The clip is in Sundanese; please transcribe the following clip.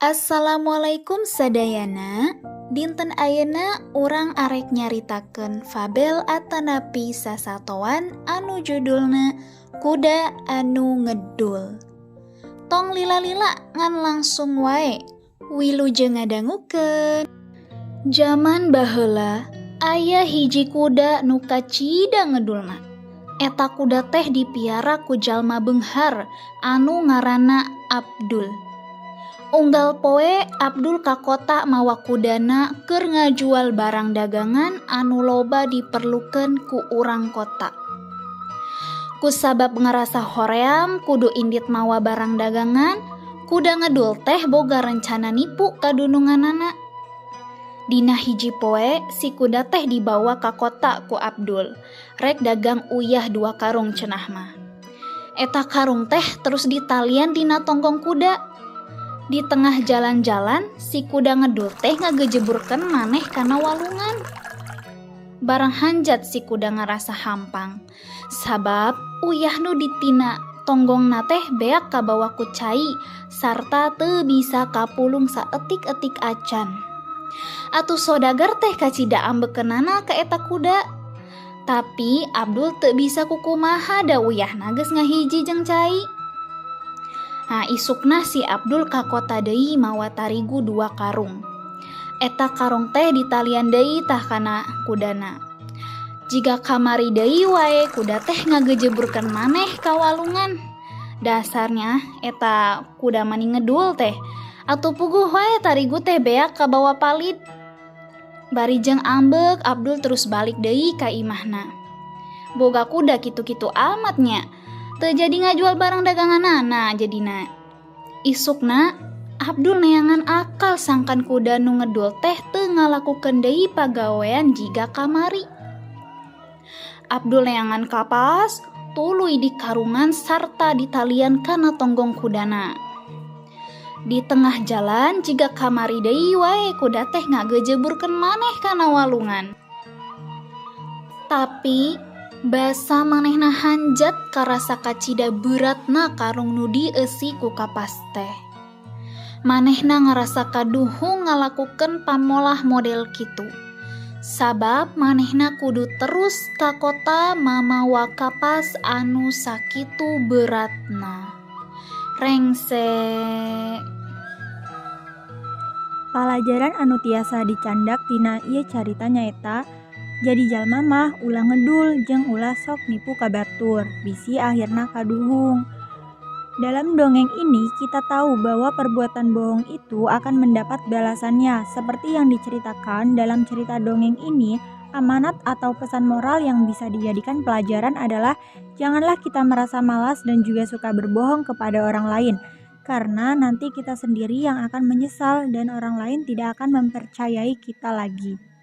Assalamualaikum sadayana. Dinten ayeuna urang arek nyaritakeun fabel atanapi sasatoan anu judulna Kuda Anu Ngedul. Tong lila-lila ngan langsung wae wilujeng ngadangukeun. Zaman baheula aya hiji kuda nu kacida ngedulna. Eta kuda teh dipiara ku jalma beunghar anu ngaranna Abdul. Unggal poe Abdul ka kota mawa kudana keur ngajual barang dagangan anu loba diperlukeun ku urang kota. Kusabab ngarasa hoream kudu indit mawa barang dagangan, kuda ngedul teh boga rencana nipu kadununganana. Dina hiji poe si kuda teh dibawa ka kota ku Abdul. Rek dagang uyah 2 karung cenah mah. Eta karung teh terus ditalian dina tonggong kuda. Di tengah jalan-jalan, si kuda ngedul teh ngagejeburkeun maneh kana walungan. Barang hanjat si kuda ngarasa hampang. Sabab uyah nu ditina tonggongna teh beak kabawa ku cai sarta teu bisa kapulung saeutik-eutik acan. Atuh sodagar teh kacida ambekeunana ka eta kuda. Tapi Abdul teu bisa kukumaha da uyahna geus ngahiji jeung cai. Nah isukna si Abdul ka kota deui mawa tarigu 2 karung. Eta karung teh ditalian deui tah kana kudana. Jiga kamari deui wae kuda teh ngagejeburkeun maneh ka walungan. Dasarnya eta kuda mani ngedul teh. Atuh puguh wae tarigu teh beak kabawa palit. Bari jeung ambek Abdul terus balik deui ka imahna. Boga kuda kitu-kitu amatnya. Teu jadi ngajual barang daganganana jadina. Isukna Abdul neangan akal sangkan kuda nu ngedul teh teu ngalakukeun deui pagawean jiga kamari. Abdul neangan kapas tuluy di karungan sarta ditalian kana tonggong kudana. Di tengah jalan jiga kamari deui wae kuda teh ngagejeburkeun maneh kana walungan. Tapi basa manehna hanjat karasa kacida beratna karung nu dieusi ku kapas teh. Manehna ngarasa kaduhung ngalakukeun pamolah model kitu. Sabab manehna kudu terus ka kota mamawa kapas anu sakitu beratna. Rengse. Palajaran anu tiasa dicandak tina ieu carita nyaeta jadi jalma mah ulah ngedul jeung ulah sok nipu ka batur, bisi akhirna kaduhung. Dalam dongeng ini kita tahu bahwa perbuatan bohong itu akan mendapat balasannya. Seperti yang diceritakan dalam cerita dongeng ini, amanat atau pesan moral yang bisa dijadikan pelajaran adalah janganlah kita merasa malas dan juga suka berbohong kepada orang lain. Karena nanti kita sendiri yang akan menyesal dan orang lain tidak akan mempercayai kita lagi.